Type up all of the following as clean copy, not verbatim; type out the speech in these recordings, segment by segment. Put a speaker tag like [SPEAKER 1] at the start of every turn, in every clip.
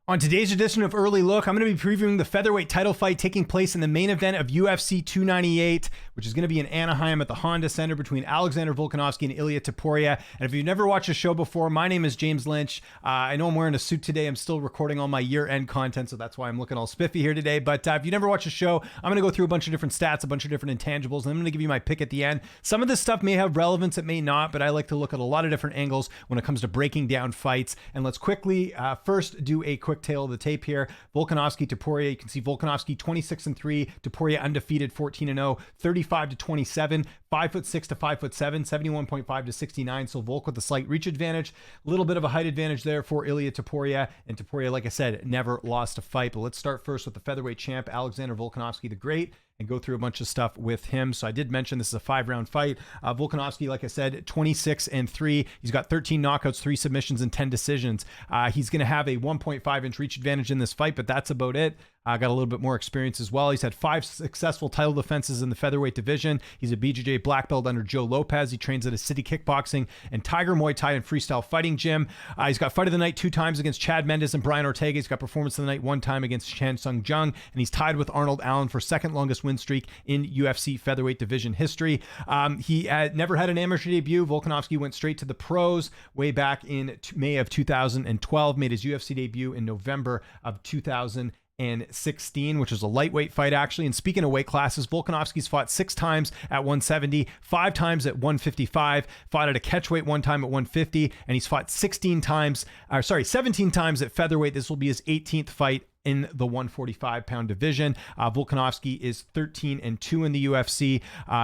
[SPEAKER 1] On today's edition of Early Look, I'm going to be previewing the featherweight title fight taking place in the main event of UFC 298, which is going to be in Anaheim at the Honda Center between Alexander Volkanovski and Ilia Topuria. And if you've never watched the show before, my name is James Lynch. I know I'm wearing a suit today. I'm still recording all my year-end content, so that's why I'm looking all spiffy here today. But if you never watched the show, I'm going to go through a bunch of different stats, a bunch of different intangibles, and I'm going to give you my pick at the end. Some of this stuff may have relevance, it may not, but I like to look at a lot of different angles when it comes to breaking down fights. And let's quickly first do a quick tale of the tape here. Volkanovski, Topuria. You can see Volkanovski 26-3, Topuria undefeated 14-0, 35-27, 5'6" to 5'7", 71.5 to 69. So Volk with a slight reach advantage, a little bit of a height advantage there for Ilia Topuria. And Topuria, like I said, never lost a fight. But let's start first with the featherweight champ, Alexander Volkanovski the Great, and go through a bunch of stuff with him. So I did mention this is a 5-round fight. Volkanovski, like I said, 26-3. He's got 13 knockouts, 3 submissions, and 10 decisions. He's going to have a 1.5-inch reach advantage in this fight, but that's about it. Got a little bit more experience as well. He's had 5 successful title defenses in the featherweight division. He's a BJJ black belt under Joe Lopez. He trains at a City Kickboxing and Tiger Muay Thai and Freestyle Fighting Gym. He's got Fight of the Night 2 times against Chad Mendes and Brian Ortega. He's got Performance of the Night 1 time against Chan Sung Jung, and he's tied with Arnold Allen for second longest win streak in UFC featherweight division history. He had never had an amateur debut. Volkanovski went straight to the pros way back in May of 2012, made his UFC debut in November of 2016, which was a lightweight fight actually. And speaking of weight classes, Volkanovski's fought 6 times at 170, 5 times at 155, fought at a catchweight 1 time at 150, and he's fought 17 times at featherweight. This will be his 18th fight in the 145-pound division. Volkanovski is 13-2 in the UFC.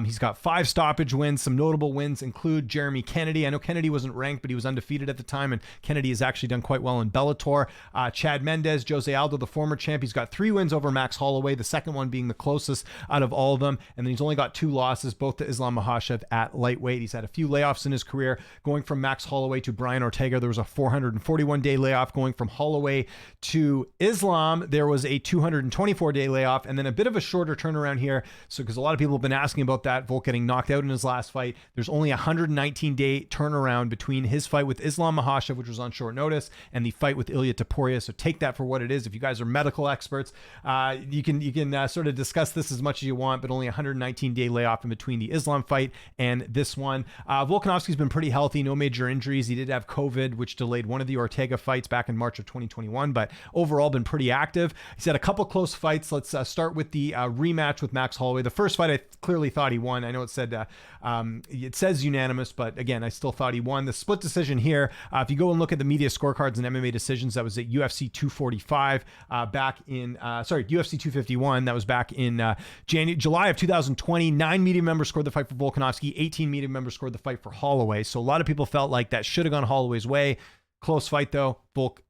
[SPEAKER 1] He's got 5 stoppage wins. Some notable wins include Jeremy Kennedy. I know Kennedy wasn't ranked, but he was undefeated at the time, and Kennedy has actually done quite well in Bellator. Chad Mendes, Jose Aldo, the former champ. He's got 3 wins over Max Holloway, the second one being the closest out of all of them. And then he's only got 2 losses, both to Islam Makhachev at lightweight. He's had a few layoffs in his career. Going from Max Holloway to Brian Ortega, there was a 441-day layoff. Going from Holloway to Islam, there was a 224-day layoff, and then a bit of a shorter turnaround here. So because a lot of people have been asking about that, Volk getting knocked out in his last fight, there's only a 119-day turnaround between his fight with Islam Makhachev, which was on short notice, and the fight with Ilia Topuria. So take that for what it is. If you guys are medical experts, you can sort of discuss this as much as you want, but only a 119-day layoff in between the Islam fight and this one. Volkanovski's been pretty healthy, no major injuries. He did have COVID, which delayed one of the Ortega fights back in March of 2021, but overall been pretty active. He's had a couple close fights. Let's start with the rematch with Max Holloway. The first fight I clearly thought he won. I know it says unanimous, but again, I still thought he won. The split decision here, if you go and look at the media scorecards and MMA decisions, that was at UFC 245 UFC 251. That was back in July of 2020. 9 media members scored the fight for Volkanovski. 18 media members scored the fight for Holloway. So a lot of people felt like that should have gone Holloway's way. Close fight though. Volk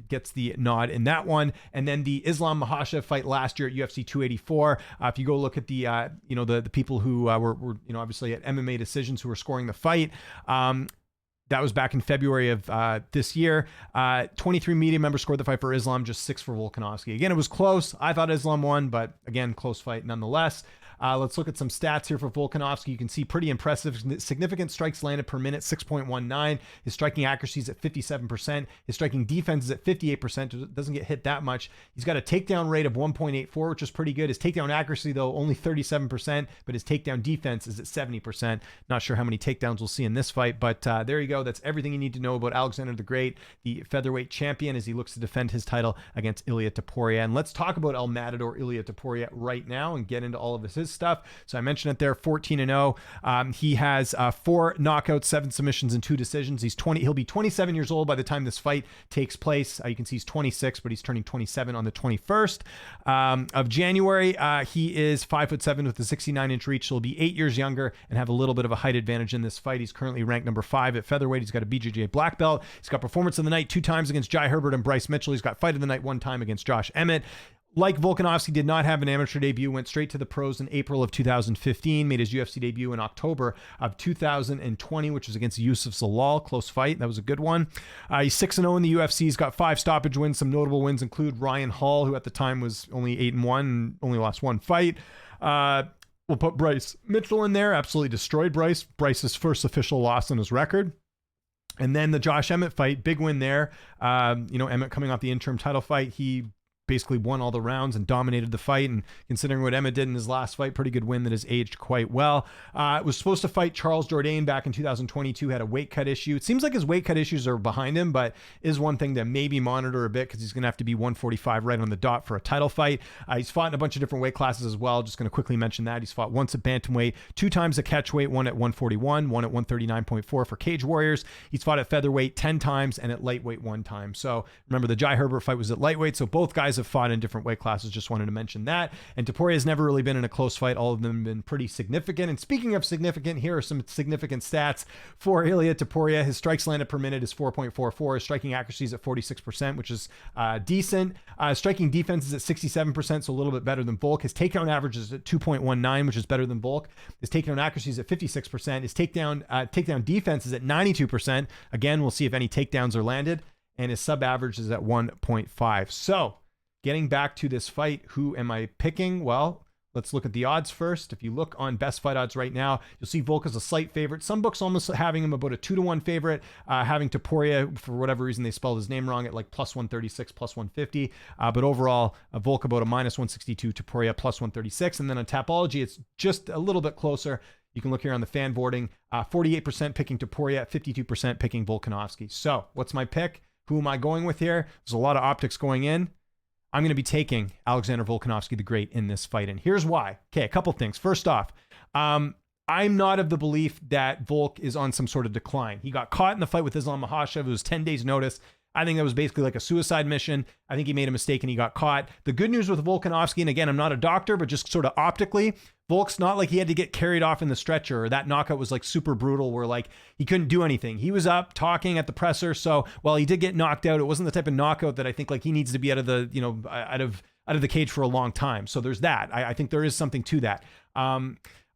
[SPEAKER 1] gets the nod in that one. And then the Islam Makhachev fight last year at UFC 284. If you go look at the the people who were obviously at MMA decisions who were scoring the fight, that was back in February of this year. 23 media members scored the fight for Islam, just 6 for Volkanovski. Again, it was close. I thought Islam won, but again, close fight nonetheless. Let's look at some stats here for Volkanovski. You can see pretty impressive, significant strikes landed per minute, 6.19. His striking accuracy is at 57%. His striking defense is at 58%. Doesn't get hit that much. He's got a takedown rate of 1.84, which is pretty good. His takedown accuracy, though, only 37%, but his takedown defense is at 70%. Not sure how many takedowns we'll see in this fight, but there you go. That's everything you need to know about Alexander the Great, the featherweight champion, as he looks to defend his title against Ilia Topuria. And let's talk about El Matador Ilia Topuria right now and get into all of his stuff. So I mentioned it there, 14-0. He has 4 knockouts, 7 submissions, and 2 decisions. He'll be 27 years old by the time this fight takes place. You can see he's 26, but he's turning 27 on the 21st of January. He is 5'7" with a 69-inch reach. So he'll be 8 years younger and have a little bit of a height advantage in this fight. He's currently ranked number 5 at featherweight. He's got a BJJ black belt. He's got Performance of the Night 2 times against Jai Herbert and Bryce Mitchell. He's got Fight of the Night 1 time against Josh Emmett. Like Volkanovski, did not have an amateur debut, went straight to the pros in April of 2015, made his UFC debut in October of 2020, which was against Yusuf Zalal. Close fight. That was a good one. He's 6-0 in the UFC. He's got 5 stoppage wins. Some notable wins include Ryan Hall, who at the time was only 8-1 and only lost 1 fight. We'll put Bryce Mitchell in there. Absolutely destroyed Bryce. Bryce's first official loss on his record. And then the Josh Emmett fight, big win there. Emmett coming off the interim title fight, he basically won all the rounds and dominated the fight. And considering what Emmett did in his last fight, pretty good win that has aged quite well. Was supposed to fight Charles Jourdain back in 2022, had a weight cut issue. It seems like his weight cut issues are behind him, but is one thing to maybe monitor a bit because he's going to have to be 145 right on the dot for a title fight. He's fought in a bunch of different weight classes as well. Just going to quickly mention that. He's fought once at bantamweight, 2 times at catchweight, one at 141, one at 139.4 for Cage Warriors. He's fought at featherweight 10 times and at lightweight 1 time. So remember, the Jai Herbert fight was at lightweight, so both guys have fought in different weight classes. Just wanted to mention that. And Topuria has never really been in a close fight. All of them have been pretty significant. And speaking of significant, here are some significant stats for Ilia Topuria. His strikes landed per minute is 4.44. His striking accuracy is at 46%, which is decent. Striking defense is at 67%, so a little bit better than Volk. His takedown average is at 2.19, which is better than Volk. His takedown accuracy is at 56%. His takedown defense is at 92%. Again, we'll see if any takedowns are landed. And his sub average is at 1.5. So getting back to this fight, who am I picking? Well, let's look at the odds first. If you look on best fight odds right now, you'll see Volk is a slight favorite. Some books almost having him about a 2-1 favorite, having Topuria, for whatever reason, they spelled his name wrong, at like plus 136, plus 150. But overall, Volk about a minus 162, Topuria plus 136. And then on Tapology, it's just a little bit closer. You can look here on the fan boarding, 48% picking Topuria, 52% picking Volkanovski. So what's my pick? Who am I going with here? There's a lot of optics going in. I'm going to be taking Alexander Volkanovski the Great in this fight. And here's why. Okay, a couple things. First off, I'm not of the belief that Volk is on some sort of decline. He got caught in the fight with Islam Makhachev. It was 10 days notice. I think that was basically like a suicide mission. I think he made a mistake and he got caught. The good news with Volkanovski, and again, I'm not a doctor, but just sort of optically, Volk's not like he had to get carried off in the stretcher, or that knockout was like super brutal where like he couldn't do anything. He was up talking at the presser. So while he did get knocked out, it wasn't the type of knockout that I think like he needs to be out of the, out of the cage for a long time. So there's that. I think there is something to that.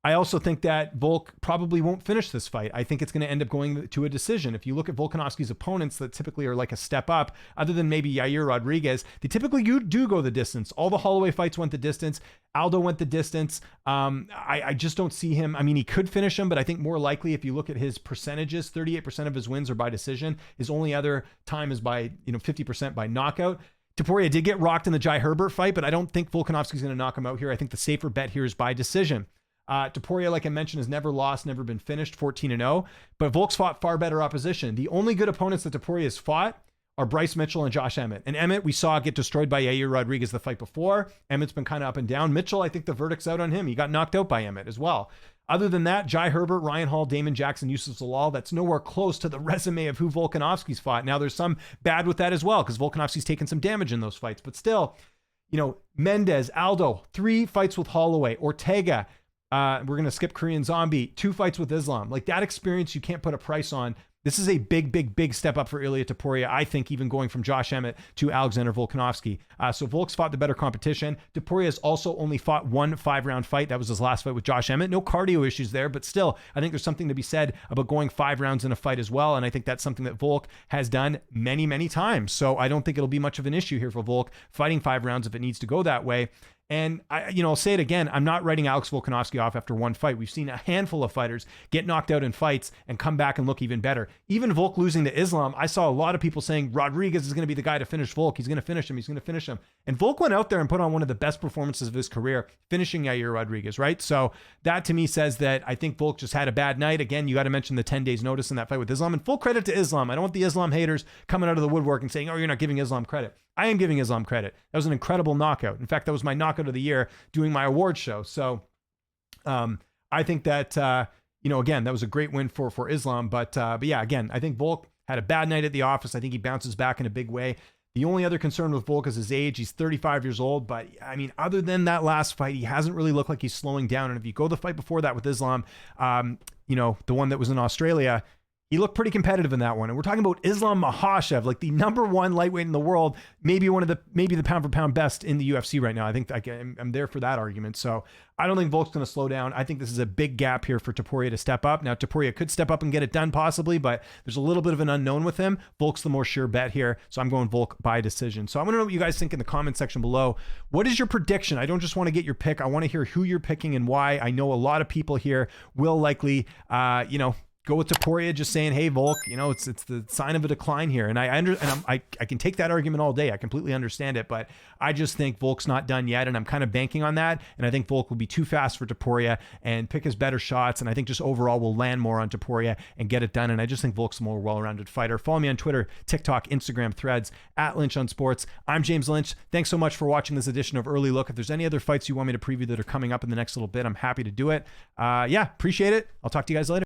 [SPEAKER 1] I also think that Volk probably won't finish this fight. I think it's going to end up going to a decision. If you look at Volkanovski's opponents that typically are like a step up, other than maybe Yair Rodriguez, they typically do go the distance. All the Holloway fights went the distance. Aldo went the distance. I just don't see him. I mean, he could finish him, but I think more likely if you look at his percentages, 38% of his wins are by decision. His only other time is by 50% by knockout. Topuria did get rocked in the Jai Herbert fight, but I don't think Volkanovski's going to knock him out here. I think the safer bet here is by decision. Topuria, like I mentioned, has never lost, never been finished, 14-0, but Volk's fought far better opposition. The only good opponents that Topuria has fought are Bryce Mitchell and Josh Emmett. And Emmett, we saw get destroyed by Yair Rodriguez the fight before. Emmett's been kind of up and down. Mitchell, I think the verdict's out on him. He got knocked out by Emmett as well. Other than that, Jai Herbert, Ryan Hall, Damon Jackson, Yusuf Zalal, that's nowhere close to the resume of who Volkanovski's fought. Now, there's some bad with that as well, because Volkanovski's taken some damage in those fights. But still, Mendez, Aldo, 3 fights with Holloway, Ortega, we're going to skip Korean Zombie, 2 fights with Islam. Like that experience, you can't put a price on. This is a big step up for Ilia Topuria, I think, even going from Josh Emmett to Alexander Volkanovski. So Volk's fought the better competition. Topuria has also only fought 1 5-round fight. That was his last fight with Josh Emmett. No cardio issues there, but still, I think there's something to be said about going 5 rounds in a fight as well. And I think that's something that Volk has done many times. So I don't think it'll be much of an issue here for Volk fighting 5 rounds if it needs to go that way. And I'll say it again, I'm not writing Alex Volkanovski off after 1 fight. We've seen a handful of fighters get knocked out in fights and come back and look even better. Even Volk losing to Islam, I saw a lot of people saying Rodriguez is going to be the guy to finish Volk. He's going to finish him. And Volk went out there and put on one of the best performances of his career, finishing Yair Rodriguez, right? So that to me says that I think Volk just had a bad night. Again, you got to mention the 10 days notice in that fight with Islam, and full credit to Islam. I don't want the Islam haters coming out of the woodwork and saying, oh, you're not giving Islam credit. I am giving Islam credit. That was an incredible knockout. In fact, that was my knockout of the year doing my award show. So I think that, again, that was a great win for Islam. But yeah, again, I think Volk had a bad night at the office. I think he bounces back in a big way. The only other concern with Volk is his age. He's 35 years old. But I mean, other than that last fight, he hasn't really looked like he's slowing down. And if you go the fight before that with Islam, the one that was in Australia, he looked pretty competitive in that one. And we're talking about Islam Makhachev, like the #1 lightweight in the world, maybe the pound for pound best in the UFC right now. I think I'm there for that argument. So I don't think Volk's going to slow down. I think this is a big gap here for Topuria to step up. Now, Topuria could step up and get it done possibly, but there's a little bit of an unknown with him. Volk's the more sure bet here. So I'm going Volk by decision. So I want to know what you guys think in the comment section below. What is your prediction? I don't just want to get your pick. I want to hear who you're picking and why. I know a lot of people here will likely, go with Topuria, just saying, hey, Volk, you know, it's the sign of a decline here. And I can take that argument all day. I completely understand it, but I just think Volk's not done yet, and I'm kind of banking on that. And I think Volk will be too fast for Topuria and pick his better shots. And I think just overall will land more on Topuria and get it done. And I just think Volk's a more well-rounded fighter. Follow me on Twitter, TikTok, Instagram, Threads, @Lynch on Sports. I'm James Lynch. Thanks so much for watching this edition of Early Look. If there's any other fights you want me to preview that are coming up in the next little bit, I'm happy to do it. Yeah, appreciate it. I'll talk to you guys later.